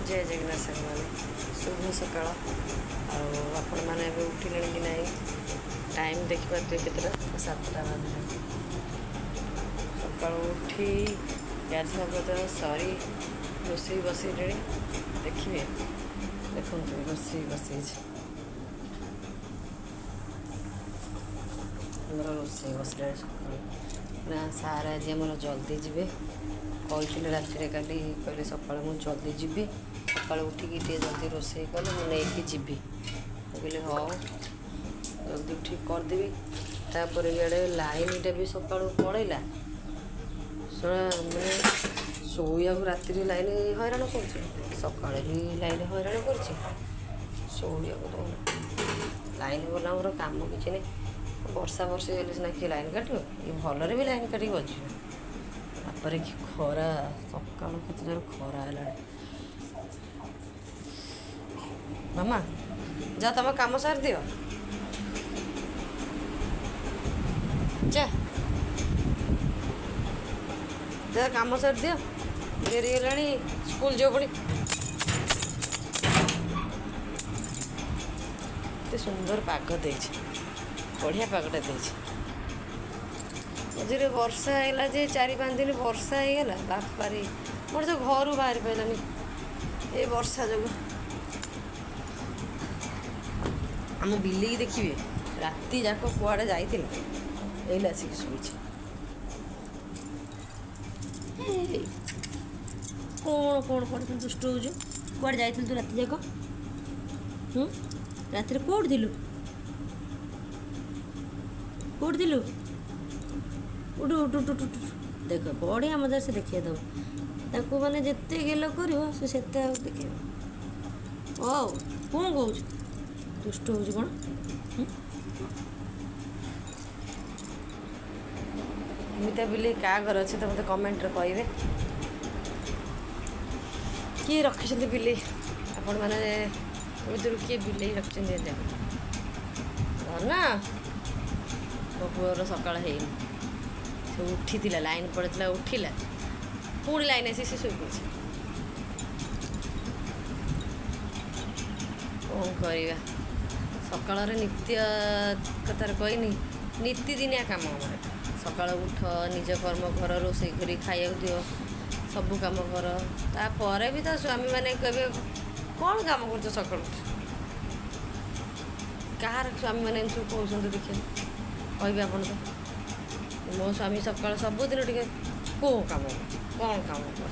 जय जगन्नाथ साई मैंने शुभ सकाल आपण मैंने उठिले कि ना टाइम देखिपे केतटा 7टा बाजे सका उठी गाधुआ पाधुआ सरी रोषे बसैले देखिए देखो रोषे बसई रोषे बसले सका सार आज आम जल्दी जी कहते राति काली कहले सका मुझे जल्दी जी सका उठिकी टे जल्दी रोषे कले मुझे जी कहले हाँ जल्दी उठिक करदेवी तापर इे लाइनटा भी सका पड़ेगा मैंने शोया राति लाइन हैरान कर सका भी लाइन हैरान कर शोया लाइन गला मोर कम किसी नहीं वर्षा वर्षे हेल्ले सीना किए लाइन काट ये भलरे भी लाइन काटिक बचे तापर कि खरा सका केत जोर खरा है मामा जा तुम कम सार दियो जा जा कम सार दियो डेरी है स्कूल जो पुणी एत सुंदर पाग दे बढ़िया पागटा दे मझे वर्षा है जे 4-5 दिन वर्षा होगा बापारे मोर तो घर बाहर पारानी ये वर्षा जो आम बिले की देखिए राति जाक कुआड़े जाइए आसिक शुच कौन कौन कौन दुष्ट हो कुआड़े जाइल तू राति जाक राति कौट थिलु कौट थिलु उठ उठ उठ उठ देख बढ़िया मजा से देखिए दब मैंने जिते गेल कर से देखे ओ कौन कौ दुष्ट हो कौन एमती बिले क्या घर अच्छे तो मतलब कमेंट कहे किए रखी बिले आपण मैंने भर किए बिले रखी ना मो पुअर सका उठी लाइन पड़ता उठिला पुणी लाइन आसी से शुई कौन करवा सका नित्य कथार कहनी नीतिदिनिया कम सका उठ निज कर्म घर रोषे कर खाया दियो सब कम कर तापर भी तो स्वामी मैंने कहे कौन कम कर सका कहार स्वामी मैंने सब कहते देखिए कहे आप तो मो स्वामी सका सबुदिन टे कौ कम कौन कम कर